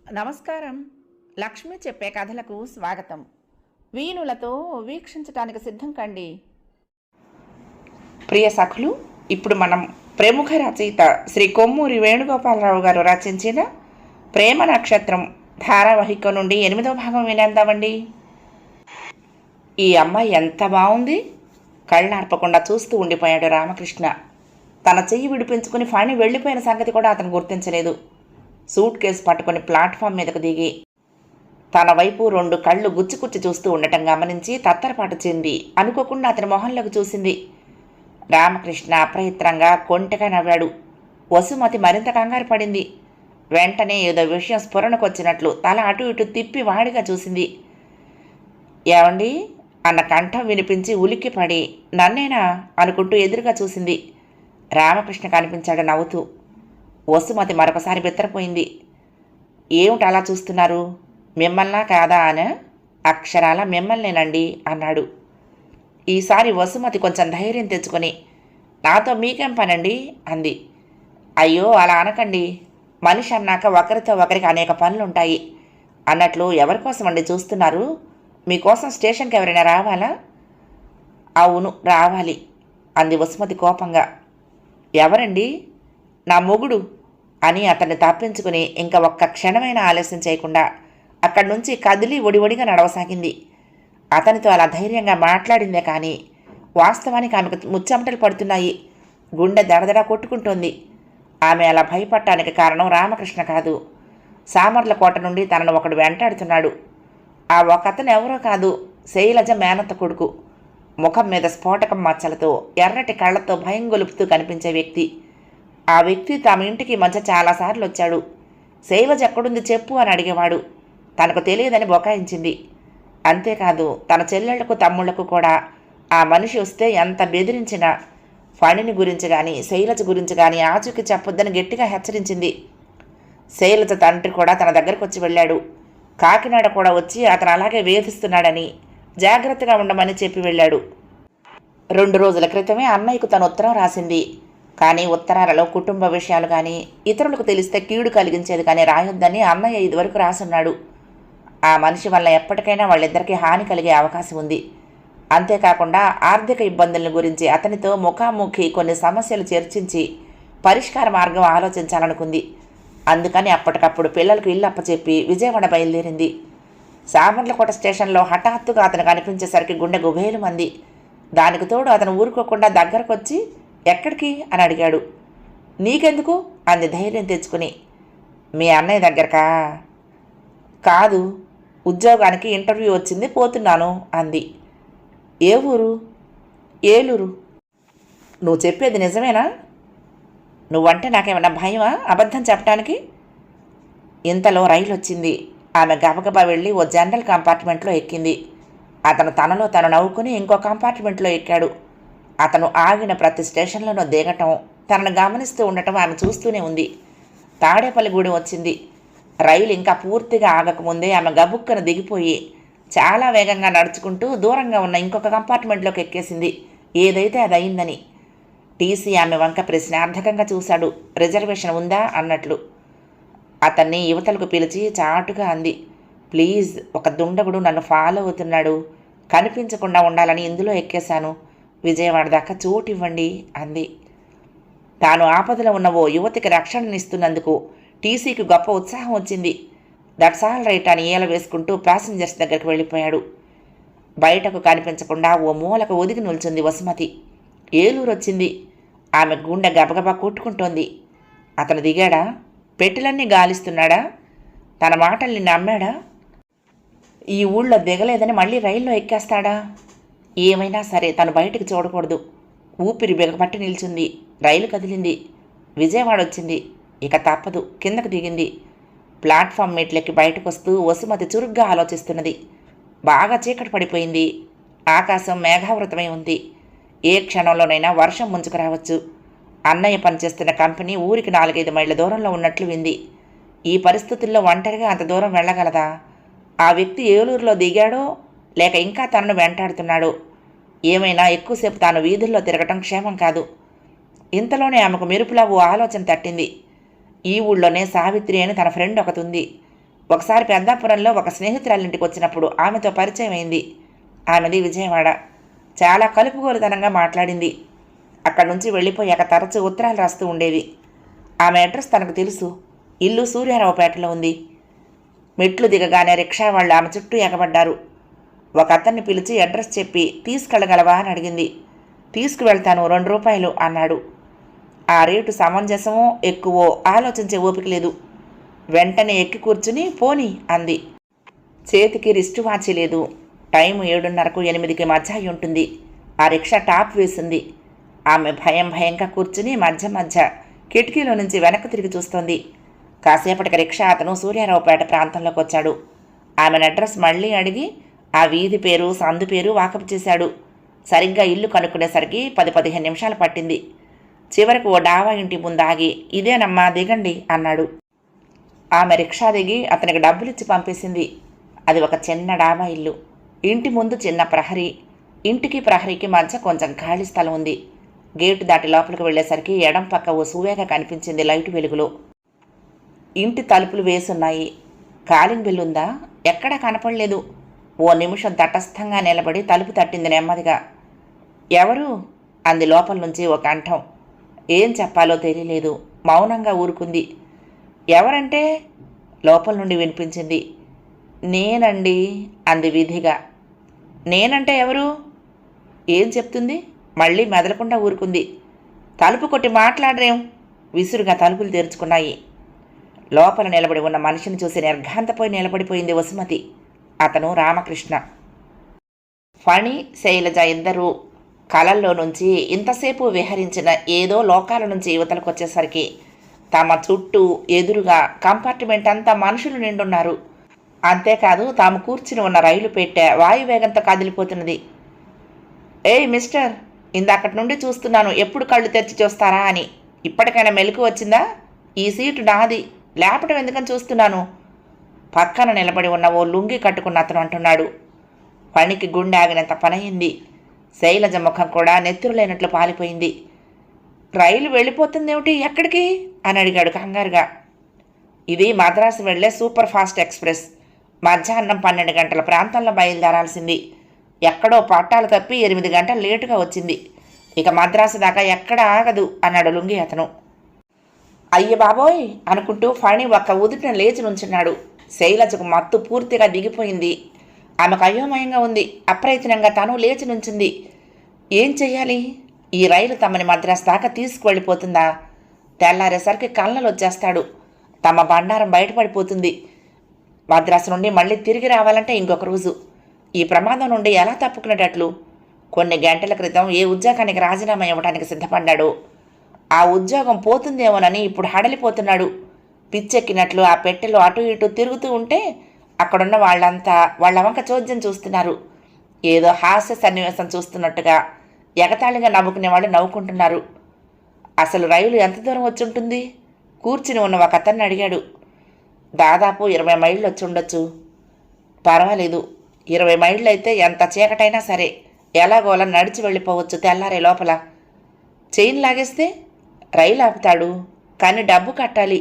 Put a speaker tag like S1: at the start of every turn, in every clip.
S1: నమస్కారం. లక్ష్మి చెప్పే కథలకు స్వాగతం. వీణులతో వీక్షించటానికి సిద్ధం కండి.
S2: ప్రియ సఖులు, ఇప్పుడు మనం ప్రముఖ రచయిత శ్రీ కొమ్మూరి వేణుగోపాలరావు గారు రచించిన ప్రేమ నక్షత్రం ధారావాహిక నుండి 8వ భాగం వినేద్దామండి. ఈ అమ్మాయి ఎంత బాగుంది! కళ్ళార్పకుండా చూస్తూ ఉండిపోయాడు రామకృష్ణ. తన చెయ్యి విడిపించుకుని ఫణి వెళ్ళిపోయిన సంగతి కూడా అతను గుర్తించలేదు. సూట్ కేసు పట్టుకుని ప్లాట్ఫామ్ మీదకు దిగి తన వైపు 2 కళ్ళు గుచ్చిగుచ్చి చూస్తూ ఉండటం గమనించి తత్తరపాటు చెంది అనుకోకుండా అతని మొహంలోకి చూసింది. రామకృష్ణ అప్రయత్నంగా కొంటెగా నవ్వాడు. వసుమతి మరింత కంగారు పడింది. వెంటనే ఏదో విషయం స్ఫురణకొచ్చినట్లు తల అటు ఇటు తిప్పి వాడిగా చూసింది. ఏవండి అన్న కంఠం వినిపించి ఉలిక్కిపడి నన్నేనా అనుకుంటూ ఎదురుగా చూసింది. రామకృష్ణ కనిపించాడు నవ్వుతూ. వసుమతి మరొకసారి బెత్తరపోయింది. ఏమిటి అలా చూస్తున్నారు? మిమ్మల్నా కాదా అనా? అక్షరాల మిమ్మల్నేనండి అన్నాడు. ఈసారి వసుమతి కొంచెం ధైర్యం తెచ్చుకొని నాతో మీకేం పనండి అంది. అయ్యో అలా అనకండి. మనిషి అన్నాక ఒకరితో ఒకరికి అనేక పనులుంటాయి అన్నట్లు ఎవరికోసం అండి చూస్తున్నారు? మీకోసం స్టేషన్కి ఎవరైనా రావాలా? అవును రావాలి అంది వసుమతి కోపంగా. ఎవరండి? నా మొగుడు అని అతన్ని తప్పించుకుని ఇంకా ఒక్క క్షణమైన ఆలస్యం చేయకుండా అక్కడి నుంచి కదిలి ఒడివడిగా నడవసాగింది. అతనితో అలా ధైర్యంగా మాట్లాడిందే కానీ వాస్తవానికి ఆమెకు ముచ్చెమటలు పడుతున్నాయి. గుండె దడదడ కొట్టుకుంటోంది. ఆమె అలా భయపడటానికి కారణం రామకృష్ణ కాదు, సామర్లకోట నుండి తనను ఒకడు వెంటాడుతున్నాడు. ఆ ఒకతను ఎవరో కాదు, శైలజ మేనత్త కొడుకు. ముఖం మీద స్ఫోటకం మచ్చలతో ఎర్రటి కళ్లతో భయం గొలుపుతూ కనిపించే వ్యక్తి. ఆ వ్యక్తి తమ ఇంటికి మధ్య చాలాసార్లు వచ్చాడు. శైలజ ఎక్కడుంది చెప్పు అని అడిగేవాడు. తనకు తెలియదని బొకాయించింది. అంతేకాదు తన చెల్లెళ్లకు తమ్ముళ్లకు కూడా ఆ మనిషి వస్తే ఎంత బెదిరించినా ఫణిని గురించి కానీ శైలజ గురించి కానీ ఆచూకీ చెప్పొద్దని గట్టిగా హెచ్చరించింది. శైలజ తండ్రి కూడా తన దగ్గరకు వచ్చి వెళ్ళాడు. కాకినాడ కూడా వచ్చి అతను అలాగే వేధిస్తున్నాడని జాగ్రత్తగా ఉండమని చెప్పి వెళ్ళాడు. 2 రోజుల క్రితమే అన్నయ్యకు తను ఉత్తరం రాసింది. కానీ ఉత్తరాలలో కుటుంబ విషయాలు కానీ ఇతరులకు తెలిస్తే కీడు కలిగించేది కానీ రాయొద్దని అన్నయ్య ఇదివరకు రాసున్నాడు. ఆ మనిషి వల్ల ఎప్పటికైనా వాళ్ళిద్దరికీ హాని కలిగే అవకాశం ఉంది. అంతేకాకుండా ఆర్థిక ఇబ్బందుల గురించి అతనితో ముఖాముఖి కొన్ని సమస్యలు చర్చించి పరిష్కార మార్గం ఆలోచించాలనుకుంది. అందుకని అప్పటికప్పుడు పిల్లలకు ఇల్లు అప్పచెప్పి విజయవాడ బయలుదేరింది. సామర్లకోట స్టేషన్లో హఠాత్తుగా అతను కనిపించేసరికి గుండె గుబేలుమంది. దానికి తోడు అతను ఊరుకోకుండా దగ్గరకు వచ్చి ఎక్కడికి అని అడిగాడు. నీకెందుకు అంది ధైర్యం తెచ్చుకుని. మీ అన్నయ్య దగ్గరకా? కాదు, ఉద్యోగానికి ఇంటర్వ్యూ వచ్చింది, పోతున్నాను అంది. ఏ ఊరు? ఏలూరు. నువ్వు చెప్పేది నిజమేనా? నువ్వంటే నాకేమన్నా భయమా అబద్ధం చెప్పడానికి? ఇంతలో రైలు వచ్చింది. ఆమె గబగబా వెళ్ళి ఓ జనరల్ కంపార్ట్మెంట్లో ఎక్కింది. అతను తనలో తను నవ్వుకుని ఇంకో కంపార్ట్మెంట్లో ఎక్కాడు. అతను ఆగిన ప్రతి స్టేషన్లోనూ దిగటం, తనను గమనిస్తూ ఉండటం ఆమె చూస్తూనే ఉంది. తాడేపల్లిగూడెం వచ్చింది. రైలు ఇంకా పూర్తిగా ఆగకముందే ఆమె గబుక్కను దిగిపోయి చాలా వేగంగా నడుచుకుంటూ దూరంగా ఉన్న ఇంకొక కంపార్ట్మెంట్లోకి ఎక్కేసింది. ఏదైతే అది అయిందని. టీసీ ఆమె వంక ప్రశ్నార్థకంగా చూశాడు. రిజర్వేషన్ ఉందా అన్నట్లు. అతన్ని యువతలకు పిలిచి చాటుగా అంది. ప్లీజ్, ఒక దుండగుడు నన్ను ఫాలో అవుతున్నాడు. కనిపించకుండా ఉండాలని ఇందులో ఎక్కేశాను. విజయవాడ దాకా చోటు ఇవ్వండి అంది. తాను ఆపదలో ఉన్న ఓ యువతికి రక్షణనిస్తున్నందుకు టీసీకి గొప్ప ఉత్సాహం వచ్చింది. దట్స్ ఆల్ రైట్ అని ఈల వేసుకుంటూ ప్యాసింజర్స్ దగ్గరికి వెళ్ళిపోయాడు. బయటకు కనిపించకుండా ఓ మూలకు ఒదిగి నిల్చుంది వసుమతి. ఏలూరు వచ్చింది. ఆమె గుండె గబగబా కొట్టుకుంటోంది. అతను దిగాడా? పెట్టెలన్నీ గాలిస్తున్నాడా? తన మాటల్ని నమ్మాడా? ఈ ఊళ్ళో దిగలేదని మళ్ళీ రైల్లో ఎక్కేస్తాడా? ఏమైనా సరే తను బయటికి చూడకూడదు. ఊపిరి బిగపట్టి నిల్చుంది. రైలు కదిలింది. విజయవాడ వచ్చింది. ఇక తప్పదు. కిందకు దిగింది. ప్లాట్ఫామ్ మెట్లెక్కి బయటకు వస్తూ వసుమతి చురుగ్గా ఆలోచిస్తున్నది. బాగా చీకటి పడిపోయింది. ఆకాశం మేఘావృతమై ఉంది. ఏ క్షణంలోనైనా వర్షం ముంచుకు రావచ్చు. అన్నయ్య పనిచేస్తున్న కంపెనీ ఊరికి 4-5 మైళ్ళ దూరంలో ఉన్నట్లు వింది. ఈ పరిస్థితుల్లో ఒంటరిగా అంత దూరం వెళ్ళగలదా? ఆ వ్యక్తి ఏలూరులో దిగాడో లేక ఇంకా తనను వెంటాడుతున్నాడో? ఏమైనా ఎక్కువసేపు తాను వీధుల్లో తిరగటం క్షేమం కాదు. ఇంతలోనే ఆమెకు మెరుపులా ఓ ఆలోచన తట్టింది. ఈ ఊళ్ళోనే సావిత్రి అని తన ఫ్రెండ్ ఒకతుంది. ఒకసారి పెద్దాపురంలో ఒక స్నేహితురాలింటికి వచ్చినప్పుడు ఆమెతో పరిచయం అయింది. ఆమెది విజయవాడ. చాలా కలుపుగోలుతనంగా మాట్లాడింది. అక్కడి నుంచి వెళ్ళిపోయాక తరచూ ఉత్తరాలు రాస్తూ ఉండేది. ఆమె అడ్రస్ తనకు తెలుసు. ఇల్లు సూర్యారావుపేటలో ఉంది. మెట్లు దిగగానే రిక్షా వాళ్ళు ఆమె చుట్టూ ఎగబడ్డారు. ఒక అతన్ని పిలిచి అడ్రస్ చెప్పి తీసుకెళ్ళగలవా అని అడిగింది. తీసుకువెళ్తాను, 2 రూపాయలు అన్నాడు. ఆ రేటు సమంజసమో ఎక్కువో ఆలోచించే ఓపిక లేదు. వెంటనే ఎక్కి కూర్చుని పోనీ అంది. చేతికి రిస్టు వాచి లేదు. టైం 7:30కు 8కి మధ్య అయి ఉంటుంది. ఆ రిక్షా టాప్ వేసింది. ఆమె భయంగా కూర్చుని మధ్య కిటికీలో నుంచి వెనక్కి తిరిగి చూస్తోంది. కాసేపటికి రిక్షా అతను సూర్యారావుపేట ప్రాంతంలోకి వచ్చాడు. ఆమెను అడ్రస్ మళ్ళీ అడిగి ఆ వీధి పేరు సందు పేరు వాకపు చేశాడు. సరిగ్గా ఇల్లు కనుక్కునేసరికి 10-15 నిమిషాలు పట్టింది. చివరకు ఓ డావా ఇంటి ముందు ఆగి ఇదేనమ్మా దిగండి అన్నాడు. ఆమె రిక్షా దిగి అతనికి డబ్బులిచ్చి పంపేసింది. అది ఒక చిన్న డాబా ఇల్లు. ఇంటి ముందు చిన్న ప్రహరీ. ఇంటికి ప్రహరీకి మధ్య కొంచెం ఖాళీ స్థలం ఉంది. గేటు దాటి లోపలికి వెళ్ళేసరికి ఎడం పక్క ఓ సువేగా కనిపించింది లైటు వెలుగులో. ఇంటి తలుపులు వేసున్నాయి. కాలింగ్ బిల్ ఉందా? ఎక్కడా కనపడలేదు. ఓ నిమిషం తటస్థంగా నిలబడి తలుపు తట్టింది నెమ్మదిగా. ఎవరు అంది లోపల నుంచి ఒక కంఠం. ఏం చెప్పాలో తెలియలేదు. మౌనంగా ఊరుకుంది. ఎవరంటే లోపల నుండి వినిపించింది. నేనండి అంది విధిగా. నేనంటే ఎవరు? ఏం చెప్తుంది? మళ్ళీ మెదలకుండా ఊరుకుంది. తలుపు కొట్టి మాట్లాడరేం? విసురుగా తలుపులు తెరుచుకున్నాయి. లోపల నిలబడి ఉన్న మనిషిని చూసి నిర్ఘాంతపోయి నిలబడిపోయింది వసుమతి. అతను రామకృష్ణ. ఫణి, శైలజ ఇద్దరూ కలల్లో నుంచి ఇంతసేపు విహరించిన ఏదో లోకాల నుంచి యువతలకు వచ్చేసరికి తమ చుట్టూ ఎదురుగా కంపార్ట్మెంట్ అంతా మనుషులు నిండున్నారు. అంతేకాదు తాము కూర్చుని ఉన్న రైలు పెట్టె వాయువేగంతో కదిలిపోతున్నది. ఏయ్ మిస్టర్, ఇందాకటి నుండి చూస్తున్నాను, ఎప్పుడు కళ్ళు తెరిచి చూస్తారా అని. ఇప్పటికైనా మెలకు వచ్చిందా? ఈ సీటు నాది, లేపటం ఎందుకని చూస్తున్నాను. పక్కన నిలబడి ఉన్న ఓ లుంగి కట్టుకున్న అతను అంటున్నాడు. పనికి గుండె ఆగినంత పనయింది. శైలజ ముఖం కూడా నెత్తురులేనట్లు పాలిపోయింది. రైలు వెళ్ళిపోతుందేమిటి? ఎక్కడికి అని అడిగాడు కంగారుగా. ఇది మద్రాసు వెళ్లే సూపర్ ఫాస్ట్ ఎక్స్ప్రెస్. మధ్యాహ్నం 12 గంటల ప్రాంతంలో బయలుదేరాల్సింది. ఎక్కడో పట్టాలు తప్పి 8 గంటలు లేటుగా వచ్చింది. ఇక మద్రాసు దాకా ఎక్కడ ఆగదు అన్నాడు లుంగి అతను. అయ్య బాబోయ్ అనుకుంటూ ఫణి ఒక్క ఉదుటిన లేచి నుంచున్నాడు. శైలజకు మత్తు పూర్తిగా దిగిపోయింది. ఆమెకు అయోమయంగా ఉంది. అప్రయత్నంగా తను లేచి నుంచింది. ఏం చెయ్యాలి? ఈ రైలు తమని మద్రాసు దాకా తీసుకువెళ్ళిపోతుందా? తెల్లారేసరికి కళ్ళలు వచ్చేస్తాడు. తమ బండారం బయటపడిపోతుంది. మద్రాసు నుండి మళ్ళీ తిరిగి రావాలంటే ఇంకొక రోజు. ఈ ప్రమాదం నుండి ఎలా తప్పుకునేటట్లు? కొన్ని గంటల క్రితం ఏ ఉద్యోగానికి రాజీనామా ఇవ్వడానికి సిద్ధపడ్డాడు. ఆ ఉద్యోగం పోతుందేమోనని ఇప్పుడు హడలిపోతున్నాడు. పిచ్చెక్కినట్లు ఆ పెట్టెలో అటు ఇటు తిరుగుతూ ఉంటే అక్కడున్న వాళ్ళంతా వాళ్ళ వంక చోద్యం చూస్తున్నారు. ఏదో హాస్య సన్నివేశం చూస్తున్నట్టుగా ఎగతాళిగా నవ్వుకునేవాళ్ళు నవ్వుకుంటున్నారు. అసలు రైలు ఎంత దూరం వచ్చుంటుంది? కూర్చుని ఉన్న ఒక అతన్ని అడిగాడు. దాదాపు 20 మైళ్ళు వచ్చి ఉండొచ్చు. పర్వాలేదు, 20 మైళ్ళు అయితే ఎంత చీకటైనా సరే ఎలాగోలా నడిచి వెళ్ళిపోవచ్చు తెల్లారే లోపల. చైన్ లాగేస్తే రైలు ఆపుతాడు, కానీ డబ్బు కట్టాలి.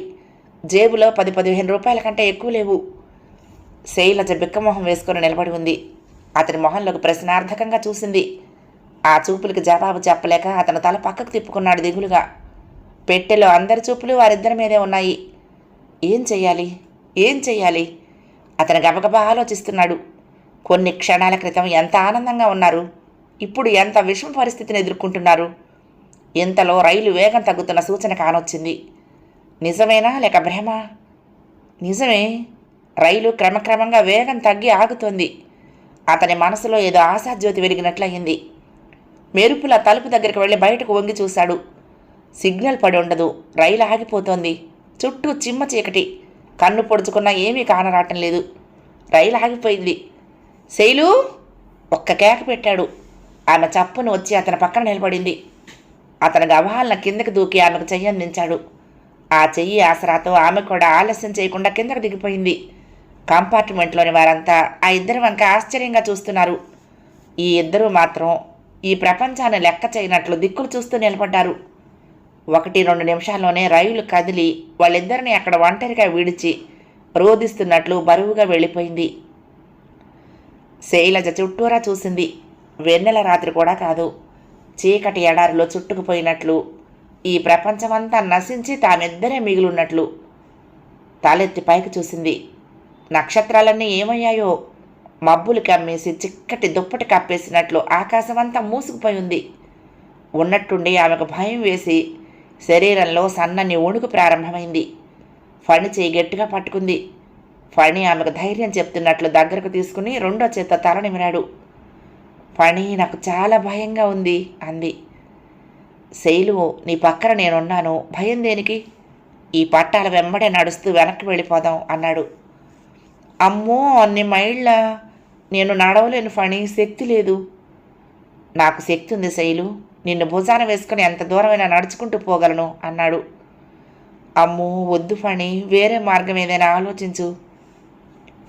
S2: జేబులో 10-15 రూపాయల కంటే ఎక్కువ లేవు. శైలజ బిక్కమొహం వేసుకుని నిలబడి ఉంది. అతని మొహంలోకి ప్రశ్నార్థకంగా చూసింది. ఆ చూపులకి జవాబు చెప్పలేక అతను తల పక్కకు తిప్పుకున్నాడు దిగులుగా. పెట్టెలో అందరి చూపులు వారిద్దరి మీదే ఉన్నాయి. ఏం చెయ్యాలి? అతను గబగబా ఆలోచిస్తున్నాడు. కొన్ని క్షణాల క్రితం ఎంత ఆనందంగా ఉన్నారు, ఇప్పుడు ఎంత విషమ పరిస్థితిని ఎదుర్కొంటున్నారు. ఇంతలో రైలు వేగం తగ్గుతున్న సూచన కానొచ్చింది. నిజమేనా లేక భ్రమ? నిజమే. రైలు క్రమక్రమంగా వేగం తగ్గి ఆగుతోంది. అతని మనసులో ఏదో ఆశాజ్యోతి వెలిగినట్లయింది. మెరుపుల తలుపు దగ్గరికి వెళ్ళి బయటకు వంగి చూశాడు. సిగ్నల్ పడి ఉండదు. రైలు ఆగిపోతోంది. చుట్టూ చిమ్మ చీకటి. కన్ను పొడుచుకున్నా ఏమీ కానరాటం లేదు. రైలు ఆగిపోయింది. శైలు ఒక్క కేక పెట్టాడు. ఆమె చప్పును వచ్చి అతని పక్కన నిలబడింది. అతను గవాలన కిందకి దూకి ఆమెకు చెయ్యి అందించాడు. ఆ చెయ్యి ఆసరాతో ఆమె కూడా ఆలస్యం చేయకుండా కిందకు దిగిపోయింది. కంపార్ట్మెంట్లోని వారంతా ఆ ఇద్దరి వంక ఆశ్చర్యంగా చూస్తున్నారు. ఈ ఇద్దరూ మాత్రం ఈ ప్రపంచాన్ని లెక్క చేయనట్లు దిక్కులు చూస్తూ నిలబడ్డారు. 1-2 నిమిషాల్లోనే రైలు కదిలి వాళ్ళిద్దరిని అక్కడ ఒంటరిగా విడిచి రోదిస్తున్నట్లు బరువుగా వెళ్ళిపోయింది. శైలజ చుట్టూరా చూసింది. వెన్నెల రాత్రి కూడా కాదు, చీకటి ఎడారిలో చుట్టుకుపోయినట్లు, ఈ ప్రపంచమంతా నశించి తామిద్దరే మిగిలిన్నట్లు. తలెత్తి పైకి చూసింది. నక్షత్రాలన్నీ ఏమయ్యాయో, మబ్బులు కమ్మేసి చిక్కటి దుప్పటి కప్పేసినట్లు ఆకాశమంతా మూసుకుపోయి ఉంది. ఉన్నట్టుండి ఆమెకు భయం వేసి శరీరంలో సన్నని వణుకు ప్రారంభమైంది. ఫణి చేయి గట్టిగా పట్టుకుంది. ఫణి ఆమెకు ధైర్యం చెప్తున్నట్లు దగ్గరకు తీసుకుని రెండో చేత్తో తల నిమిరాడు. ఫణి, నాకు చాలా భయంగా ఉంది అంది. శైలు, నీ పక్కన నేనున్నాను, భయం దేనికి? ఈ పట్టాల వెంబడే నడుస్తూ వెనక్కి వెళ్ళిపోదాం అన్నాడు. అమ్మో, అన్ని మైళ్ళ నేను నడవలేను ఫణి, శక్తి లేదు. నాకు శక్తి ఉంది శైలు, నిన్ను భుజాన వేసుకుని ఎంత దూరమైనా నడుచుకుంటూ పోగలను అన్నాడు. అమ్మో వద్దు ఫణి, వేరే మార్గం ఏదైనా ఆలోచించు.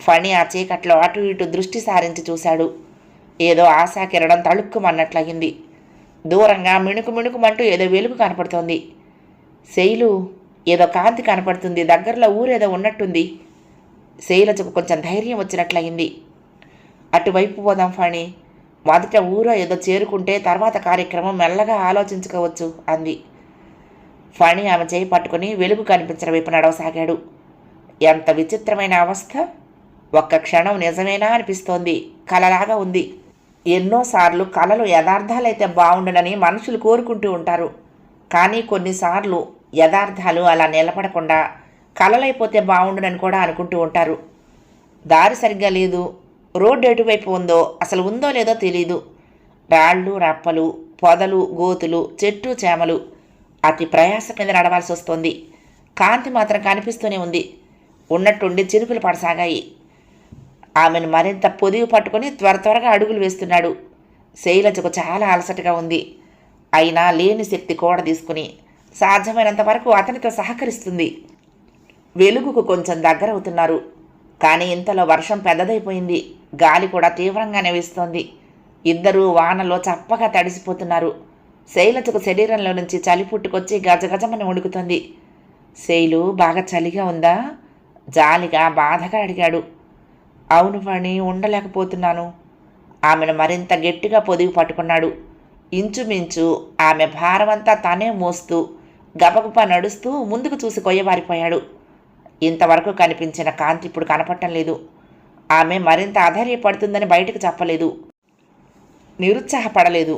S2: ఫణి ఆ చీకట్లో అటు ఇటు దృష్టి సారించి చూశాడు. ఏదో ఆశాకిరణం తళుక్కుమన్నట్లయింది. దూరంగా మిణుకు మిణుకుమంటూ ఏదో వెలుగు కనపడుతోంది. శైలు, ఏదో కాంతి కనపడుతుంది, దగ్గరలో ఊరేదో ఉన్నట్టుంది. శైలజకు కొంచెం ధైర్యం వచ్చినట్లయింది. అటువైపు పోదాం ఫణి, మొదట ఊరో ఏదో చేరుకుంటే తర్వాత కార్యక్రమం మెల్లగా ఆలోచించుకోవచ్చు అంది. ఫణి ఆమె చేయి పట్టుకుని వెలుగు కనిపించిన వైపు నడవసాగాడు. ఎంత విచిత్రమైన అవస్థ! ఒక్క క్షణం నిజమేనా అనిపిస్తోంది, కలలాగా ఉంది. ఎన్నోసార్లు కలలు యథార్థాలైతే బాగుండునని మనుషులు కోరుకుంటూ ఉంటారు. కానీ కొన్నిసార్లు యథార్థాలు అలా నిలబడకుండా కలలైపోతే బాగుండునని కూడా అనుకుంటూ ఉంటారు. దారి సరిగ్గా లేదు, రోడ్డు ఎటువైపు ఉందో అసలు ఉందో లేదో తెలీదు. రాళ్ళు రప్పలు, పొదలు గోతులు, చెట్టు చేమలు, అతి ప్రయాస మీద నడవాల్సి వస్తోంది. కాంతి మాత్రం కనిపిస్తూనే ఉంది. ఉన్నట్టుండి చిరుకులు పడసాగాయి. ఆమెను మరింత పొదివి పట్టుకుని త్వరగా అడుగులు వేస్తున్నాడు. శైలజకు చాలా అలసటగా ఉంది. అయినా లేని శక్తి కూడ తీసుకుని సాధ్యమైనంత వరకు అతనితో సహకరిస్తుంది. వెలుగుకు కొంచెం దగ్గరవుతున్నారు. కానీ ఇంతలో వర్షం పెద్దదైపోయింది. గాలి కూడా తీవ్రంగానే వీస్తోంది. ఇద్దరూ వానలో చప్పగా తడిసిపోతున్నారు. శైలజకు శరీరంలో నుంచి చలి పుట్టుకొచ్చి గజగజమని ఉడుకుతుంది. శైలు, బాగా చలిగా ఉందా? జాలిగా బాధగా అడిగాడు. అవును ఫణి, ఉండలేకపోతున్నాను. ఆమెను మరింత గట్టిగా పొదివి పట్టుకున్నాడు. ఇంచుమించు ఆమె భారమంతా తనే మోస్తూ గబగబా నడుస్తూ ముందుకు చూసి కొయ్యబారిపోయాడు. ఇంతవరకు కనిపించిన కాంతి ఇప్పుడు కనపడటం లేదు. ఆమె మరింత అధైర్యపడుతుందని బయటకు చెప్పలేదు, నిరుత్సాహపడలేదు.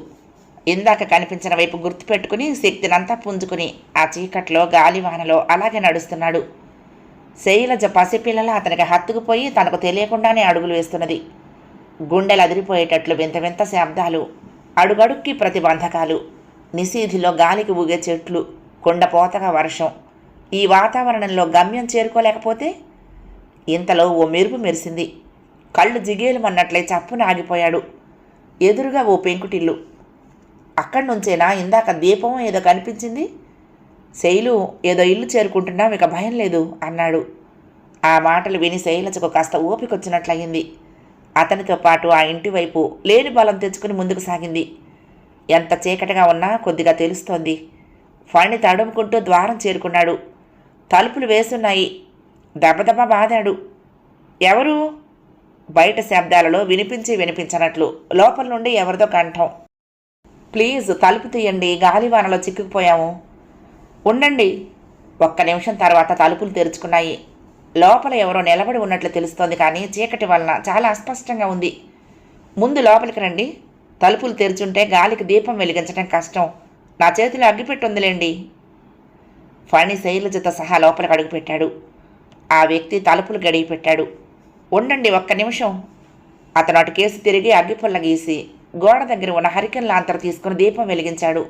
S2: ఇందాక కనిపించిన వైపు గుర్తుపెట్టుకుని శక్తినంతా పుంజుకుని ఆ చీకట్లో గాలివానలో అలాగే నడుస్తున్నాడు. శైలజ పసిపిల్లల అతనికి హత్తుకుపోయి తనకు తెలియకుండానే అడుగులు వేస్తున్నది. గుండెలు అదిరిపోయేటట్లు వింత వింత శబ్దాలు, అడుగడుక్కి ప్రతిబంధకాలు, నిశీధిలో గాలికి ఊగే చెట్లు, కొండపోతగా వర్షం. ఈ వాతావరణంలో గమ్యం చేరుకోలేకపోతే? ఇంతలో ఓ మెరుపు మెరిసింది. కళ్ళు జిగేలుమన్నట్లే చప్పున ఆగిపోయాడు. ఎదురుగా ఓ పెంకుటిల్లు. అక్కడి నుంచేనా ఇందాక దీపం ఏదో కనిపించింది? శైలు, ఏదో ఇల్లు చేరుకుంటున్నాం, ఇక భయం లేదు అన్నాడు. ఆ మాటలు విని శైలజకు కాస్త ఓపికొచ్చినట్లయింది. అతనితో పాటు ఆ ఇంటి వైపు లేని బలం తెచ్చుకుని ముందుకు సాగింది. ఎంత చీకటిగా ఉన్నా కొద్దిగా తెలుస్తోంది. ఫణి తడుముకుంటూ ద్వారం చేరుకున్నాడు. తలుపులు వేసున్నాయి. దబదబ బాదాడు. ఎవరు? బయట శబ్దాలలో వినిపించనట్లు లోపల నుండి ఎవరిదో కంఠం. ప్లీజ్ తలుపు తీయండి, గాలివానలో చిక్కుకుపోయాము. ఉండండి. ఒక్క నిమిషం తర్వాత తలుపులు తెరుచుకున్నాయి. లోపల ఎవరో నిలబడి ఉన్నట్లు తెలుస్తోంది, కానీ చీకటి వలన చాలా అస్పష్టంగా ఉంది. ముందు లోపలికి రండి. తలుపులు తెరుచుంటే గాలికి దీపం వెలిగించడం కష్టం. నా చేతిలో అగ్గిపెట్టుందిలేండి. ఫణి శైలజతో సహా లోపలికి అడుగుపెట్టాడు. ఆ వ్యక్తి తలుపులు గడిగి పెట్టాడు. ఉండండి, ఒక్క నిమిషం. అతను అటు కేసు తిరిగి అగ్గిపుల్ల గీసి గోడ దగ్గర ఉన్న హరికెన్ లాంతరు తీసుకుని దీపం వెలిగించాడు.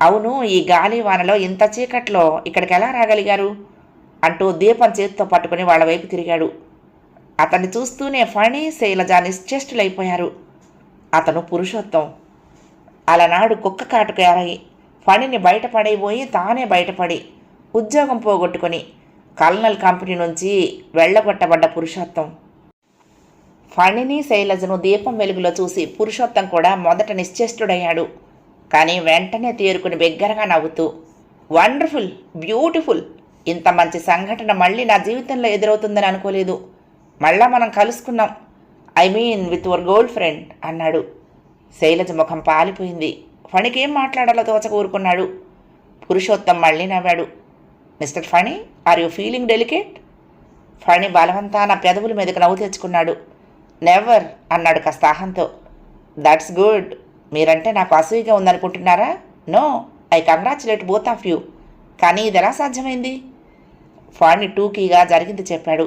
S2: అవును, ఈ గాలి వానలో ఇంత చీకట్లో ఇక్కడికి ఎలా రాగలిగారు అంటూ దీపం చేతితో పట్టుకుని వాళ్ళ వైపు తిరిగాడు. అతన్ని చూస్తూనే ఫణి శైలజ నిశ్చేష్టులైపోయారు. అతను పురుషోత్తం. అలనాడు కుక్క కాటుకు ఎరగి ఫణిని బయటపడైపోయి తానే బయటపడి ఉద్యోగం పోగొట్టుకుని కల్నల్ కంపెనీ నుంచి వెళ్ళగొట్టబడ్డ పురుషోత్తం. ఫణిని శైలజను దీపం వెలుగులో చూసి పురుషోత్తం కూడా మొదట నిశ్చేష్టుడయ్యాడు. కానీ వెంటనే తేరుకుని బిగ్గరగా నవ్వుతూ, వండర్ఫుల్, బ్యూటిఫుల్, ఇంత మంచి సంఘటన మళ్ళీ నా జీవితంలో ఎదురవుతుందని అనుకోలేదు. మళ్ళా మనం కలుసుకున్నాం, I mean with your girlfriend అన్నాడు. శైలజ ముఖం పాలిపోయింది. ఫణికి ఏం మాట్లాడాలో తోచక ఊరుకున్నాడు. పురుషోత్తం మళ్ళీ నవ్వాడు. Mister Phani, are you feeling delicate? Phani బలవంతాన పెదవుల మీదకి నవ్వు తెచ్చుకున్నాడు. నెవర్ అన్నాడు కాస్త ఆహంతో. That's good. మీరంటే నాకు అసూయగా ఉందనుకుంటున్నారా? No, I congratulate both of you. కానీ ఇది ఎలా సాధ్యమైంది? ఫణి టూకీగా జరిగింది చెప్పాడు.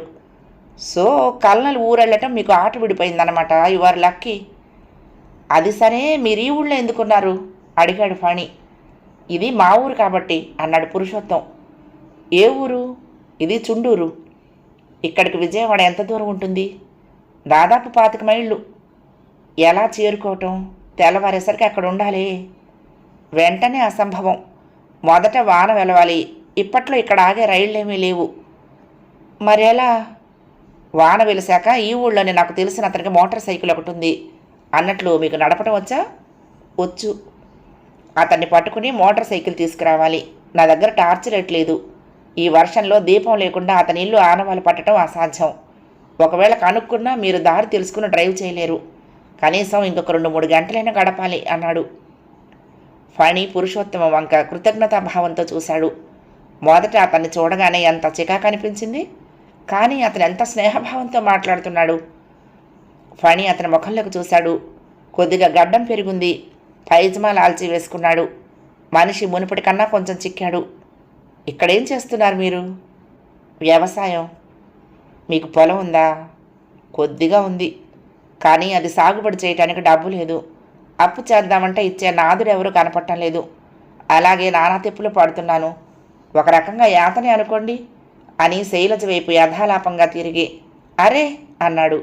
S2: సో కల్నల్ ఊరెళ్ళటం మీకు ఆట విడిపోయిందన్నమాట. You are lucky. అది సరే, మీరు ఈ ఊళ్ళో ఎందుకున్నారు అడిగాడు ఫణి. ఇది మా ఊరు కాబట్టి అన్నాడు పురుషోత్తం. ఏ ఊరు? ఇది చుండూరు. ఇక్కడికి విజయవాడ ఎంత దూరం ఉంటుంది? దాదాపు 25 మైళ్ళు. ఎలా చేరుకోవటం? తెల్లవారేసరికి అక్కడ ఉండాలి. వెంటనే అసంభవం. మొదట వాన వెలవాలి. ఇప్పట్లో ఇక్కడ ఆగే రైళ్ళేమీ లేవు. మరి ఎలా? వాన వెలిశాక ఈ ఊళ్ళోనే నాకు తెలిసిన అతనికి మోటార్ సైకిల్ ఒకటి ఉంది. అన్నట్లు మీకు నడపడం వచ్చా? వచ్చు. అతన్ని పట్టుకుని మోటార్ సైకిల్ తీసుకురావాలి. నా దగ్గర టార్చ్ లైట్ లేదు. ఈ వర్షంలో దీపం లేకుండా అతని ఇల్లు ఆనవాలు పట్టడం అసాధ్యం. ఒకవేళ కనుక్కున్నా మీరు దారి తెలుసుకుని డ్రైవ్ చేయలేరు. కనీసం ఇంకొక 2-3 గంటలైనా గడపాలి అన్నాడు. ఫణి పురుషోత్తమ వంక కృతజ్ఞతాభావంతో చూశాడు. మొదట అతన్ని చూడగానే ఎంత చికాకు అనిపించింది. కానీ అతను ఎంత స్నేహభావంతో మాట్లాడుతున్నాడు. ఫణి అతని ముఖంలోకి చూశాడు. కొద్దిగా గడ్డం పెరుగుంది. పైజమా లాల్చి వేసుకున్నాడు. మనిషి మునుపటి కన్నా కొంచెం చిక్కాడు. ఇక్కడేం చేస్తున్నారు మీరు? వ్యవసాయం. మీకు పొలం ఉందా? కొద్దిగా ఉంది. కానీ అది సాగుబడి చేయటానికి డబ్బు లేదు. అప్పు చేద్దామంటే ఇచ్చే నాదుడు ఎవరూ కనపడటం లేదు. అలాగే నానా తిప్పులు పడుతున్నాను. ఒక రకంగా యాతనే అనుకోండి అని శైలజ వైపు యథాలాపంగా తిరిగి అరే అన్నాడు.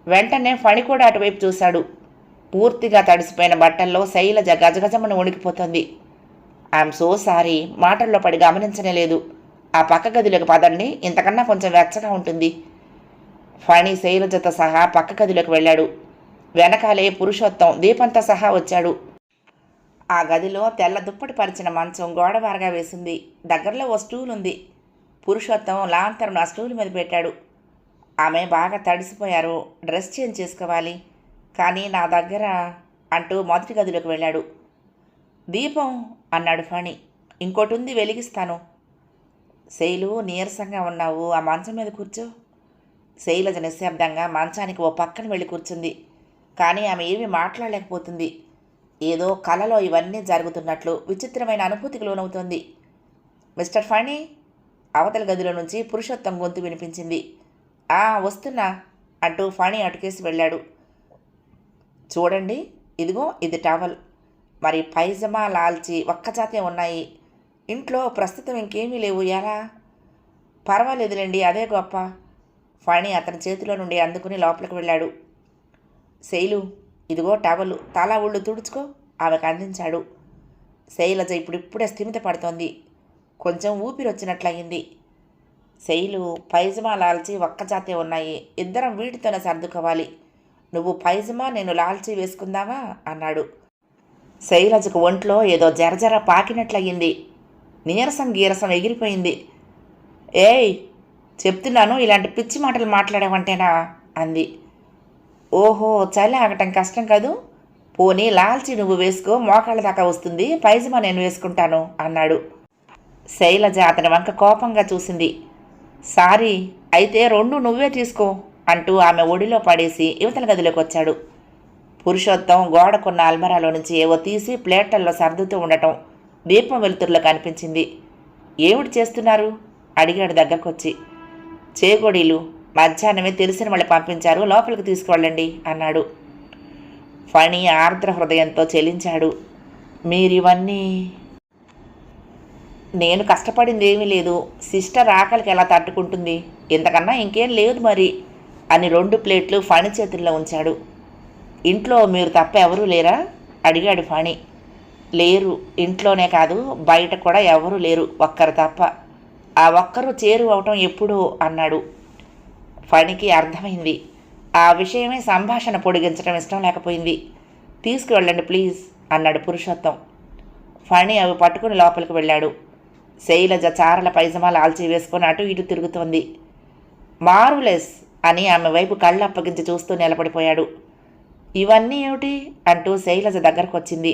S2: వెంటనే ఫణి కూడా అటువైపు చూశాడు. పూర్తిగా తడిసిపోయిన బట్టల్లో శైలజ గజగజమని ఉణికిపోతుంది. ఐఎమ్ సో సారీ, మాటల్లో పడి గమనించనే లేదు. ఆ పక్క గదిలోకి పదండి, ఇంతకన్నా కొంచెం వెచ్చగా ఉంటుంది. ఫణి శైలజతో సహా పక్క గదిలోకి వెళ్ళాడు. వెనకాలే పురుషోత్తం దీపంతో సహా వచ్చాడు. ఆ గదిలో తెల్ల దుప్పటి పరిచిన మంచం గోడవారగా వేసింది. దగ్గరలో ఓ స్టూల్ ఉంది. పురుషోత్తం లాంతరును ఆ స్టూల్ మీద పెట్టాడు. ఆమె బాగా తడిసిపోయారు, డ్రెస్ చేంజ్ చేసుకోవాలి. కానీ నా దగ్గర అంటూ మొదటి గదిలోకి వెళ్ళాడు. దీపం అన్నాడు ఫణి. ఇంకోటి ఉంది, వెలిగిస్తాను. శైలు, నీరసంగా ఉన్నావు, ఆ మంచం మీద కూర్చో. శైలజ నిశ్శబ్దంగా మంచానికి ఓ పక్కన వెళ్ళి కూర్చుంది. కానీ ఆమె ఏమీ మాట్లాడలేకపోతుంది. ఏదో కలలో ఇవన్నీ జరుగుతున్నట్లు విచిత్రమైన అనుభూతికి లోనవుతోంది. మిస్టర్ ఫణి, అవతల గదిలో నుంచి పురుషోత్తం గొంతు వినిపించింది. వస్తున్నా అంటూ ఫణి అటుకేసి వెళ్ళాడు. చూడండి, ఇదిగో ఇది టవల్. మరి పైజమా లాల్చి ఒక్కజాతే ఉన్నాయి. ఇంట్లో ప్రస్తుతం ఇంకేమీ లేవు. ఎలా? పర్వాలేదులేండి, అదే గొప్ప. ఫణి అతని చేతిలో నుండి అందుకుని లోపలికి వెళ్ళాడు. శైలు, ఇదిగో టవలు, తల ఒళ్ళు తుడుచుకో ఆమెకు అందించాడు. శైలజ ఇప్పుడిప్పుడే స్థిమిత పడుతోంది. కొంచెం ఊపిరొచ్చినట్లయింది. శైలు, పైజమా లాల్చి ఒక్కజాతే ఉన్నాయి. ఇద్దరం వీటితోనే సర్దుకోవాలి. నువ్వు పైజమా, నేను లాల్చి వేసుకుందావా అన్నాడు. శైలజకు ఒంట్లో ఏదో జరజర పాకినట్లయింది. నీరసం గీరసం ఎగిరిపోయింది. ఏయ్, చెప్తున్నాను, ఇలాంటి పిచ్చి మాటలు మాట్లాడావంటేనా అంది. ఓహో, చలి ఆగటం కష్టం కదూ. పోనీ లాల్చి నువ్వు వేసుకో, మోకాళ్ళ దాకా వస్తుంది. పైజమా నేను వేసుకుంటాను అన్నాడు. శైలజ అతని వంక కోపంగా చూసింది. సారీ, అయితే 2 నువ్వే తీసుకో అంటూ ఆమె ఒడిలో పడేసి యువతల గదిలోకి వచ్చాడు. పురుషోత్తం గోడకున్న అల్మరాలో నుంచి ఏవో తీసి ప్లేట్లలో సర్దుతూ ఉండటం దీపం వెలుతురులో కనిపించింది. ఏమిటి చేస్తున్నారు అడిగాడు దగ్గరకొచ్చి. చేగొడీలు, మధ్యాహ్నమే తెలిసిన వాళ్ళు పంపించారు, లోపలికి తీసుకువెళ్ళండి అన్నాడు. ఫణి ఆర్ద్ర హృదయంతో చెలించాడు. మీరివన్నీ? నేను కష్టపడింది ఏమీ లేదు. సిస్టర్ ఆకలికి ఎలా తట్టుకుంటుంది? ఇంతకన్నా ఇంకేం లేదు మరి అని 2 ప్లేట్లు ఫణి చేతుల్లో ఉంచాడు. ఇంట్లో మీరు తప్ప ఎవరూ లేరా అడిగాడు ఫణి. లేరు, ఇంట్లోనే కాదు బయట కూడా ఎవరూ లేరు, ఒక్కరు తప్ప. ఆ ఒక్కరు చేరువవటం ఎప్పుడో అన్నాడు. ఫణికి అర్థమైంది. ఆ విషయమే సంభాషణ పొడిగించడం ఇష్టం లేకపోయింది. తీసుకువెళ్ళండి ప్లీజ్ అన్నాడు పురుషోత్తం. ఫణి అవి పట్టుకుని లోపలికి వెళ్ళాడు. శైలజ చారల పైజమా లాల్చి వేసుకొని అటు ఇటు తిరుగుతోంది. మార్వలెస్ అని ఆమె వైపు కళ్ళు అప్పగించి చూస్తూ నిలబడిపోయాడు. ఇవన్నీ ఏమిటి అంటూ శైలజ దగ్గరకు వచ్చింది.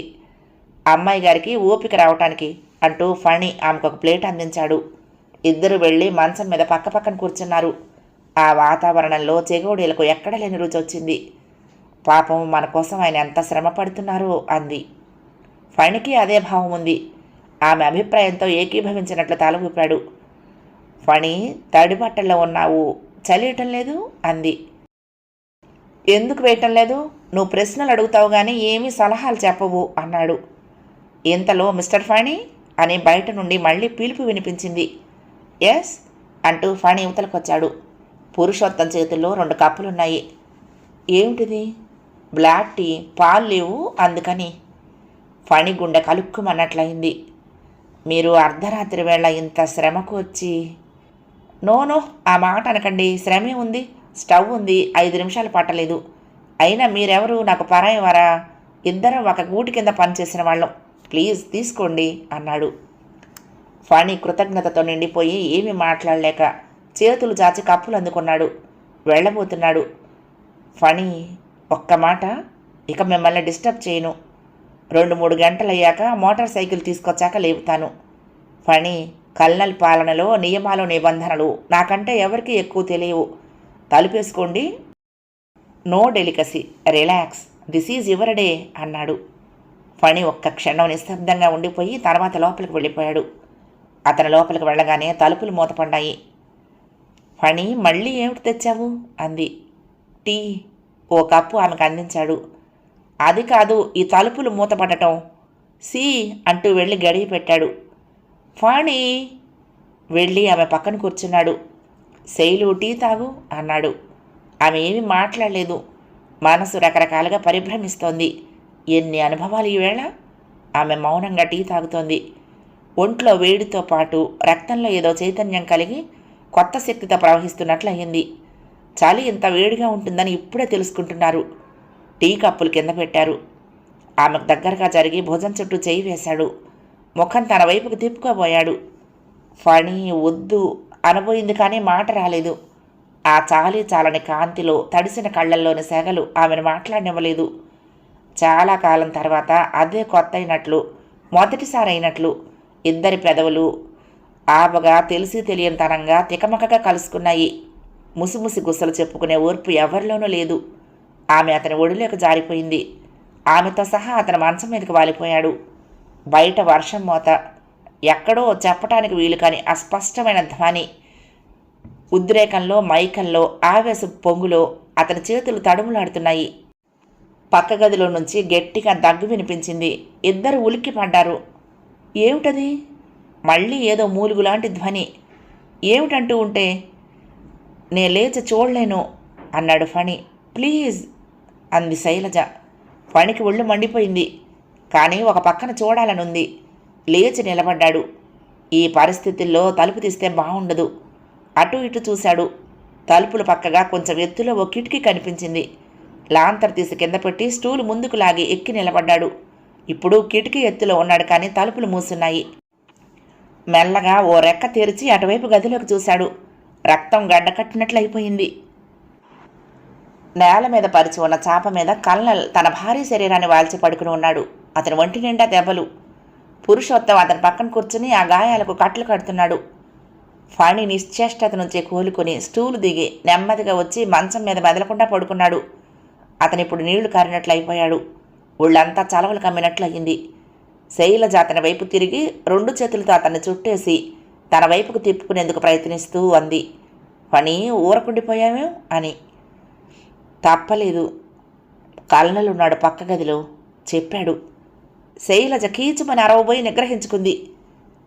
S2: అమ్మాయి గారికి ఓపిక రావటానికి అంటూ ఫణి ఆమెకు ఒక ప్లేట్ అందించాడు. ఇద్దరు వెళ్ళి మంచం మీద పక్కపక్కన కూర్చున్నారు. ఆ వాతావరణంలో చెగోడీలకు ఎక్కడ లేని రుచి వచ్చింది. పాపం మన కోసం ఆయన ఎంత శ్రమ పడుతున్నారో అంది. ఫణికి అదే భావం ఉంది. ఆమె అభిప్రాయంతో ఏకీభవించినట్లు తల ఊపాడు. ఫణి, తడి బట్టల్లో ఉన్నావు, చలియటం లేదు అంది. ఎందుకు వేయటం లేదు? నువ్వు ప్రశ్నలు అడుగుతావు కానీ ఏమీ సలహాలు చెప్పవు అన్నాడు. ఇంతలో మిస్టర్ ఫణి అని బయట నుండి మళ్ళీ పిలుపు వినిపించింది. ఎస్ అంటూ ఫణి యువతలకొచ్చాడు. పురుషోత్తం చేతుల్లో 2 కప్పులున్నాయి. ఏమిటిది? బ్లాక్ టీ, పాలు లేవు అందుకని. ఫణి గుండె కలుక్కుమన్నట్లయింది. మీరు అర్ధరాత్రి వేళ ఇంత శ్రమకు వచ్చి... నో ఆ మాట అనకండి. శ్రమే ఉంది, స్టవ్ ఉంది, 5 నిమిషాలు పట్టలేదు. అయినా మీరెవరు నాకు పరాయి వారా? ఇద్దరం ఒక గూటి కింద పనిచేసిన వాళ్ళం. ప్లీజ్ తీసుకోండి అన్నాడు. ఫణి కృతజ్ఞతతో నిండిపోయి ఏమీ మాట్లాడలేక చేతులు చాచి కప్పులు అందుకున్నాడు. వెళ్ళబోతున్నాడు. ఫణి, ఒక్క మాట, ఇక మిమ్మల్ని డిస్టర్బ్ చేయను. 2-3 గంటలయ్యాక మోటార్ సైకిల్ తీసుకొచ్చాక లేపుతాను. ఫణి, కల్నల్ పాలనలో నియమాలు నిబంధనలు నాకంటే ఎవరికి ఎక్కువ తెలియవు. తలుపేసుకోండి. No delicacy, relax, this is your day అన్నాడు. ఫణి ఒక్క క్షణం నిశ్శబ్దంగా ఉండిపోయి తర్వాత లోపలికి వెళ్ళిపోయాడు. అతను లోపలికి వెళ్ళగానే తలుపులు మూతపడ్డాయి. ఫణి, మళ్ళీ ఏమిటి తెచ్చావు అంది. టీ. ఓ కప్పు ఆమెకు అందించాడు. అది కాదు, ఈ తలుపులు మూతపడటం. సి అంటూ వెళ్ళి గడియ పెట్టాడు. ఫణి వెళ్ళి ఆమె పక్కన కూర్చున్నాడు. శైలు, టీ తాగు అన్నాడు. ఆమె ఏమీ మాట్లాడలేదు. మనసు రకరకాలుగా పరిభ్రమిస్తోంది. ఎన్ని అనుభవాలు ఈవేళ. ఆమె మౌనంగా టీ తాగుతోంది. ఒంట్లో వేడితో పాటు రక్తంలో ఏదో చైతన్యం కలిగి కొత్త శక్తితో ప్రవహిస్తున్నట్లు అయ్యింది. చలి ఇంత వేడిగా ఉంటుందని ఇప్పుడే తెలుసుకుంటున్నారు. టీ కప్పులు కింద పెట్టారు. ఆమెకు దగ్గరగా జరిగి భుజం చుట్టూ చేయి వేశాడు. ముఖం తన వైపుకు తిప్పుకోబోయాడు. ఫణి వద్దు అనబోయింది కానీ మాట రాలేదు. ఆ చాలని కాంతిలో తడిసిన కళ్ళల్లోని సెగలు ఆమెను మాట్లాడనివ్వలేదు. చాలా కాలం తర్వాత అదే కొత్త అయినట్లు, మొదటిసారి అయినట్లు ఇద్దరి పెదవులు ఆపగా తెలిసి తెలియనితనంగా తికమకగా కలుసుకున్నాయి. ముసిముసి గుసలు చెప్పుకునే ఓర్పు ఎవరిలోనూ లేదు. ఆమె అతని ఒడిలోకి జారిపోయింది. ఆమెతో సహా అతని మంచం మీదకి వాలిపోయాడు. బయట వర్షం మోత, ఎక్కడో చెప్పటానికి వీలు కాని అస్పష్టమైన ధ్వని. ఉద్రేకంలో, మైకంలో, ఆవేశ పొంగులో అతని చేతులు తడుములాడుతున్నాయి. పక్క గదిలో నుంచి గట్టిగా దగ్గు వినిపించింది. ఇద్దరు ఉలిక్కి పడ్డారు. ఏమిటది? మళ్ళీ ఏదో మూలుగులాంటి ధ్వని. ఏమిటంటూ ఉంటే నే లేచి చూడలేను అన్నాడు ఫణి. ప్లీజ్ అంది శైలజ. ఫణికి ఒళ్ళు మండిపోయింది. కానీ ఒక పక్కన చూడాలనుంది. లేచి నిలబడ్డాడు. ఈ పరిస్థితుల్లో తలుపు తీస్తే బాగుండదు. అటు ఇటు చూశాడు. తలుపుల పక్కగా కొంచెం ఎత్తులో ఓ కిటికీ కనిపించింది. లాంతర్ తీసి కింద పెట్టి స్టూలు ముందుకు లాగి ఎక్కి నిలబడ్డాడు. ఇప్పుడు కిటికీ ఎత్తులో ఉన్నాడు కానీ తలుపులు మూసున్నాయి. మెల్లగా ఓ రెక్క తెరిచి అటువైపు గదిలోకి చూశాడు. రక్తం గడ్డకట్టినట్లయిపోయింది. నేల మీద పరిచి ఉన్న చాప మీద కల్నల్ తన భారీ శరీరాన్ని వాల్చి పడుకుని ఉన్నాడు. అతని ఒంటి నిండా దెబ్బలు. పురుషోత్తం అతని పక్కన కూర్చుని ఆ గాయాలకు కట్లు కడుతున్నాడు. ఫణి నిశ్చేష్టత నుంచి కోలుకొని స్టూలు దిగి నెమ్మదిగా వచ్చి మంచం మీద మెదలకుండా పడుకున్నాడు. అతనిప్పుడు నీళ్లు కారినట్లయిపోయాడు. ఒళ్ళంతా చలవలు కమ్మినట్లయింది. శైలజ అతని వైపు తిరిగి 2 చేతులతో అతన్ని చుట్టేసి తన వైపుకు తిప్పుకునేందుకు ప్రయత్నిస్తూ అంది. ఫణి, ఊరకుండిపోయావేం అని. తప్పలేదు, కల్నలున్నాడు పక్క గదిలో చెప్పాడు. శైలజ కీచుమని అరవబోయి నిగ్రహించుకుంది.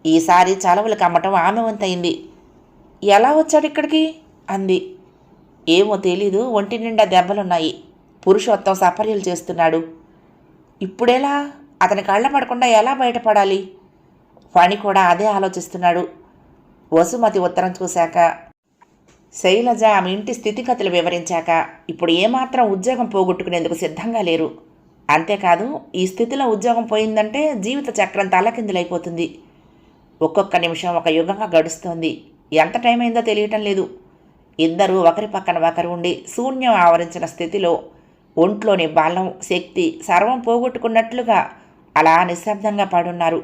S2: ఈసారి చలవలు కమ్మటం ఆమె వంతయింది. ఎలా వచ్చాడు ఇక్కడికి అంది. ఏమో తెలీదు, ఒంటి నిండా దెబ్బలున్నాయి. పురుషోత్తం సపర్యలు చేస్తున్నాడు. ఇప్పుడెలా? అతని కళ్ళ పడకుండా ఎలా బయటపడాలి? ఫణి కూడా అదే ఆలోచిస్తున్నాడు. వసుమతి ఉత్తరం చూశాక, శైలజ ఆమె ఇంటి స్థితిగతులు వివరించాక ఇప్పుడు ఏమాత్రం ఉద్యోగం పోగొట్టుకునేందుకు సిద్ధంగా లేరు. అంతేకాదు, ఈ స్థితిలో ఉద్యోగం పోయిందంటే జీవిత చక్రం తలకిందులైపోతుంది. ఒక్కొక్క నిమిషం ఒక యుగంగా గడుస్తోంది. ఎంత టైం అయిందో తెలియటం లేదు. ఇద్దరూ ఒకరి పక్కన ఒకరు ఉండి శూన్యం ఆవరించిన స్థితిలో ఒంట్లోని బలం, శక్తి సర్వం పోగొట్టుకున్నట్లుగా అలా నిశ్శబ్దంగా పడున్నారు.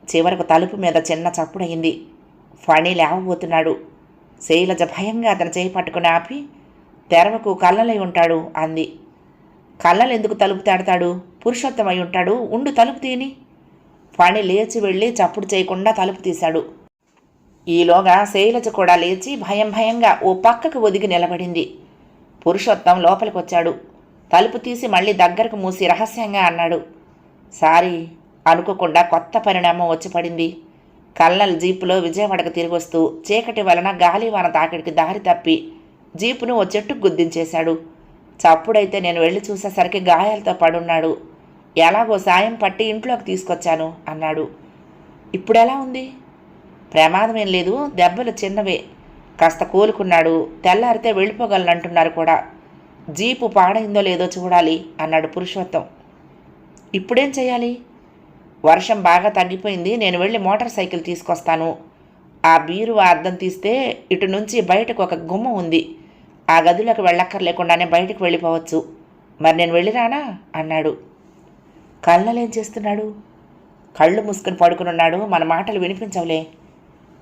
S2: చివరకు తలుపు మీద చిన్న చప్పుడయింది. ఫణి లేవబోతున్నాడు. శైలజ భయంగా అతని చేయి పట్టుకుని ఆపి, తెరవకు, కళ్ళలై ఉంటాడు అంది. కళ్ళలు ఎందుకు తలుపు తాడతాడు? పురుషోత్తమై ఉంటాడు. ఉండు, తలుపు తీని. ఫణి లేచి వెళ్ళి చప్పుడు చేయకుండా తలుపు తీశాడు. ఈలోగా శైలజ కూడా లేచి భయంగా ఓ పక్కకు ఒదిగి నిలబడింది. పురుషోత్తం లోపలికొచ్చాడు. తలుపు తీసి మళ్ళీ దగ్గరకు మూసి రహస్యంగా అన్నాడు, సారీ, అనుకోకుండా కొత్త పరిణామం వచ్చి పడింది. కల్నల్ జీపులో విజయవాడకు తిరిగొస్తూ చీకటి వలన గాలివాన తాకిడికి దారి తప్పి జీపును ఓ చెట్టుకు గుద్దించేశాడు. చప్పుడైతే నేను వెళ్ళి చూసేసరికి గాయాలతో పడున్నాడు. ఎలాగో సాయం పట్టి ఇంట్లోకి తీసుకొచ్చాను అన్నాడు. ఇప్పుడెలా ఉంది? ప్రమాదం ఏం లేదు, దెబ్బలు చిన్నవే. కాస్త కోలుకున్నాడు. తెల్లారితే వెళ్ళిపోగలనంటున్నారు కూడా. జీపు పాడైందో లేదో చూడాలి అన్నాడు పురుషోత్తం. ఇప్పుడేం చేయాలి? వర్షం బాగా తగ్గిపోయింది. నేను వెళ్ళి మోటార్ సైకిల్ తీసుకొస్తాను. ఆ బీరువా అద్దం తీస్తే ఇటు నుంచి బయటకు ఒక గుమ్మ ఉంది. ఆ గదిలోకి వెళ్ళక్కర్లేకుండానే బయటకు వెళ్ళిపోవచ్చు. మరి నేను వెళ్ళిరానా అన్నాడు. కళ్ళలేం చేస్తున్నాడు? కళ్ళు మూసుకుని పడుకునున్నాడు. మన మాటలు వినిపించవులే.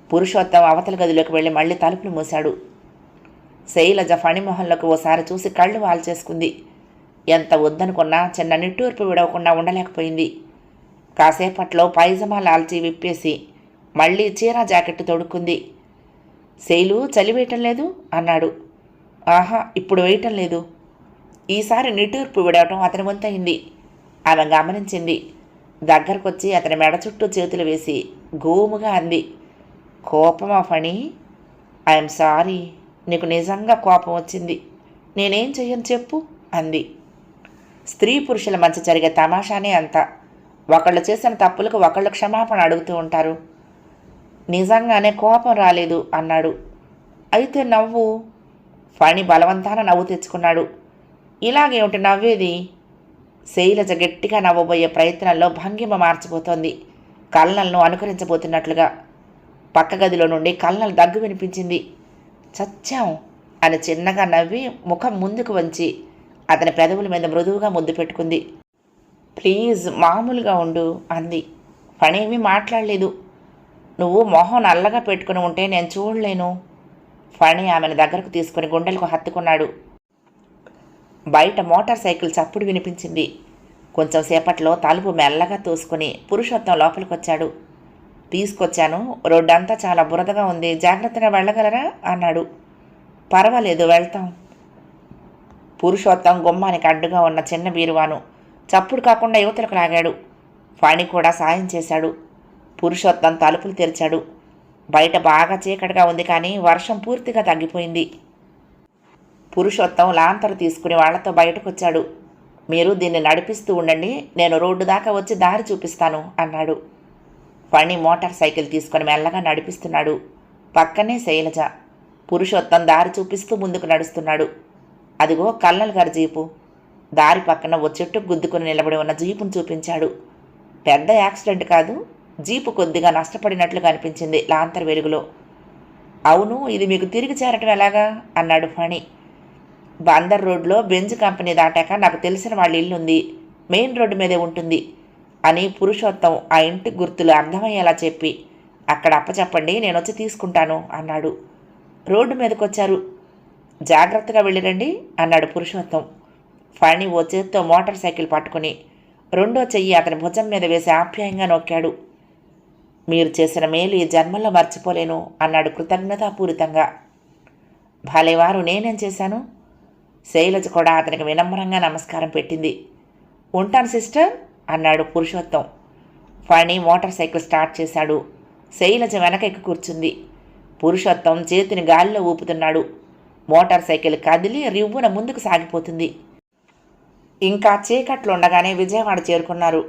S2: పురుషోత్తం అవతల గదిలోకి వెళ్ళి మళ్ళీ తలుపులు మూశాడు. శైలజ ఫణిమోహన్లోకి ఓసారి చూసి కళ్ళు వాల్చేసుకుంది. ఎంత వద్దనుకున్నా చిన్న నిట్టూర్పు విడవకుండా ఉండలేకపోయింది. కాసేపట్లో పైజమా లాల్చి విప్పేసి మళ్ళీ చీర జాకెట్టు తొడుక్కుంది. శైలు, చలి వేయటం లేదు అన్నాడు. ఆహా, ఇప్పుడు వేయటం లేదు. ఈసారి నిట్టూర్పు విడవటం అతని వంతయింది. ఆమె గమనించింది. దగ్గరకొచ్చి అతని మెడ చుట్టూ చేతులు వేసి గోముగా అంది, కోపమా ఫణి? I'm sorry. నీకు నిజంగా కోపం వచ్చింది. నేనేం చెయ్యను చెప్పు అంది. స్త్రీ పురుషుల మధ్య జరిగే తమాషానే అంతా. ఒకళ్ళు చేసిన తప్పులకు ఒకళ్ళు క్షమాపణ అడుగుతూ ఉంటారు. నిజంగానే కోపం రాలేదు అన్నాడు. అయితే నవ్వు. ఫణి బలవంతాన నవ్వు తెచ్చుకున్నాడు. ఇలాగేమిటి నవ్వేది? శైలజ గట్టిగా నవ్వబోయే ప్రయత్నంలో భంగిమ మార్చిపోతోంది, కల్నల్ను అనుకరించబోతున్నట్లుగా. పక్క గదిలో నుండి కల్నల్ దగ్గు వినిపించింది. చచ్చాం అని చిన్నగా నవ్వి ముఖం ముందుకు వంచి అతని పెదవుల మీద మృదువుగా ముద్దు పెట్టుకుంది. ప్లీజ్ మామూలుగా ఉండు అంది. ఫణేమీ మాట్లాడలేదు. నువ్వు మొహం నల్లగా పెట్టుకుని ఉంటే నేను చూడలేను. ఫణి ఆమెను దగ్గరకు తీసుకుని గుండెలకు హత్తుకున్నాడు. బయట మోటార్ సైకిల్ చప్పుడు వినిపించింది. కొంచెం సేపట్లో తలుపు మెల్లగా తోసుకుని పురుషోత్తం లోపలికొచ్చాడు. తీసుకొచ్చాను. రోడ్డంతా చాలా బురదగా ఉంది. జాగ్రత్తగా వెళ్ళగలరా అన్నాడు. పర్వాలేదు, వెళ్తాం. పురుషోత్తం గుమ్మానికి అడ్డుగా ఉన్న చిన్న బీరువాను చప్పుడు కాకుండా యువతలకు లాగాడు. ఫణి కూడా సాయం చేశాడు. పురుషోత్తం తలుపులు తెరిచాడు. బయట బాగా చీకటిగా ఉంది, కానీ వర్షం పూర్తిగా తగ్గిపోయింది. పురుషోత్తం లాంతరు తీసుకుని వాళ్లతో బయటకొచ్చాడు. మీరు దీన్ని నడిపిస్తూ ఉండండి, నేను రోడ్డు దాకా వచ్చి దారి చూపిస్తాను అన్నాడు. ఫణి మోటార్ సైకిల్ తీసుకుని మెల్లగా నడిపిస్తున్నాడు. పక్కనే శైలజ. పురుషోత్తం దారి చూపిస్తూ ముందుకు నడుస్తున్నాడు. అదిగో కల్నల్ గారి జీపు. దారి పక్కన ఓ చెట్టుకు గుద్దుకుని నిలబడి ఉన్న జీపును చూపించాడు. పెద్ద యాక్సిడెంట్ కాదు. జీపు కొద్దిగా నష్టపడినట్లుగా అనిపించింది లాంతర్ వెలుగులో. అవును, ఇది మీకు తిరిగి చేరటం ఎలాగా అన్నాడు ఫణి. బందర్ రోడ్లో బెంజ్ కంపెనీ దాటాక నాకు తెలిసిన వాళ్ళ ఇల్లుంది. మెయిన్ రోడ్డు మీదే ఉంటుంది అని పురుషోత్తం ఆ ఇంటి గుర్తులు అర్థమయ్యేలా చెప్పి, అక్కడ అప్పచెప్పండి, నేను వచ్చి తీసుకుంటాను అన్నాడు. రోడ్డు మీదకొచ్చారు. జాగ్రత్తగా వెళ్ళిరండి అన్నాడు పురుషోత్తం. ఫణి ఓ చేత్తో మోటార్ సైకిల్ పట్టుకుని రెండో చెయ్యి అతని భుజం మీద వేసి ఆప్యాయంగా నొక్కాడు. మీరు చేసిన మేలు ఈ జన్మల్లో మర్చిపోలేను అన్నాడు కృతజ్ఞతాపూరితంగా. భలేవారు, నేనేం చేశాను? శైలజ కూడా అతనికి వినమ్రంగా నమస్కారం పెట్టింది. ఉంటాను సిస్టర్ అన్నాడు Purushottam. Phani motor cycle start చేశాడు. శైలజ వెనకెక్కి కూర్చుంది. పురుషోత్తం చేతిని గాలిలో ఊపుతున్నాడు. మోటార్ సైకిల్ కదిలి రివ్వున ముందుకు సాగిపోతుంది. ఇంకా చీకట్లు ఉండగానే విజయవాడ చేరుకున్నారు.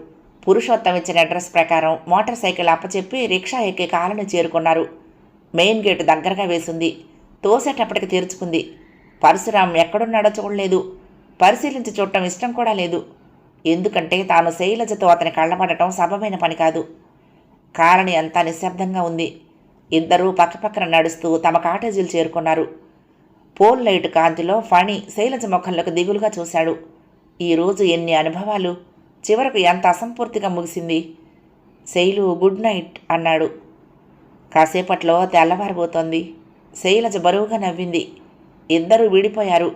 S2: పురుషోత్తం ఇచ్చిన అడ్రస్ ప్రకారం మోటార్ సైకిల్ అప్పచెప్పి రిక్షా ఎక్కి కాలనీ చేరుకున్నారు. మెయిన్ గేటు దగ్గరగా వేసింది. తోసేటప్పటికి తెరుచుకుంది. పరశురాం ఎక్కడున్నాడో చూడలేదు. పరిశీలించి చూడటం ఇష్టం కూడా లేదు. ఎందుకంటే తాను శైలజతో అతని కళ్ళబడటం సబబైన పని కాదు. కాలనీ అంతా నిశ్శబ్దంగా ఉంది. ఇద్దరూ పక్కపక్కన నడుస్తూ తమ కాటేజీలు చేరుకున్నారు. పోల్ లైట్ కాంతిలో ఫణి శైలజ ముఖంలోకి దిగులుగా చూశాడు. ఈరోజు ఎన్ని అనుభవాలు, చివరకు ఎంత అసంపూర్తిగా ముగిసింది. శైలు గుడ్ నైట్ అన్నాడు. కాసేపట్లో తెల్లవారబోతోంది. శైలజ బరువుగా నవ్వింది. ఇద్దరూ విడిపోయారు.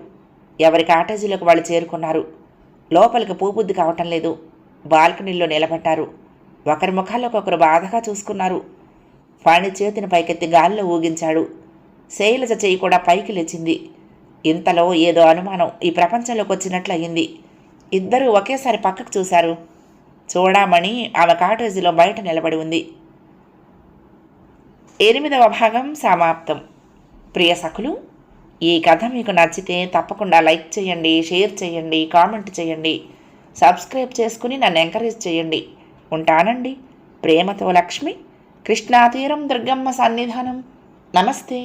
S2: ఎవరి కాటేజీలోకి వాళ్ళు చేరుకున్నారు. లోపలికి పోబుద్ది కావటం లేదు. బాల్కనీలో నిలబడ్డారు. ఒకరి ముఖాల్లోకి ఒకరు బాధగా చూసుకున్నారు. ఫణి చేతిని పైకెత్తి గాలిలో ఊగించాడు. శైలజ చెయ్యి కూడా పైకి లేచింది. ఇంతలో ఏదో అనుమానం ఈ ప్రపంచంలోకి వచ్చినట్లు అయింది. ఇద్దరూ ఒకేసారి పక్కకు చూశారు. చూడమని ఆమె కాటేజీలో బయట నిలబడి ఉంది. 8వ భాగం సమాప్తం. ప్రియ సఖులు, ఈ కథ మీకు నచ్చితే తప్పకుండా లైక్ చేయండి, షేర్ చేయండి, కామెంట్ చేయండి, సబ్స్క్రైబ్ చేసుకుని నన్ను ఎంకరేజ్ చేయండి. ఉంటానండి. ప్రేమతో లక్ష్మి, కృష్ణాతీరం దుర్గమ్మ సన్నిధానం. నమస్తే.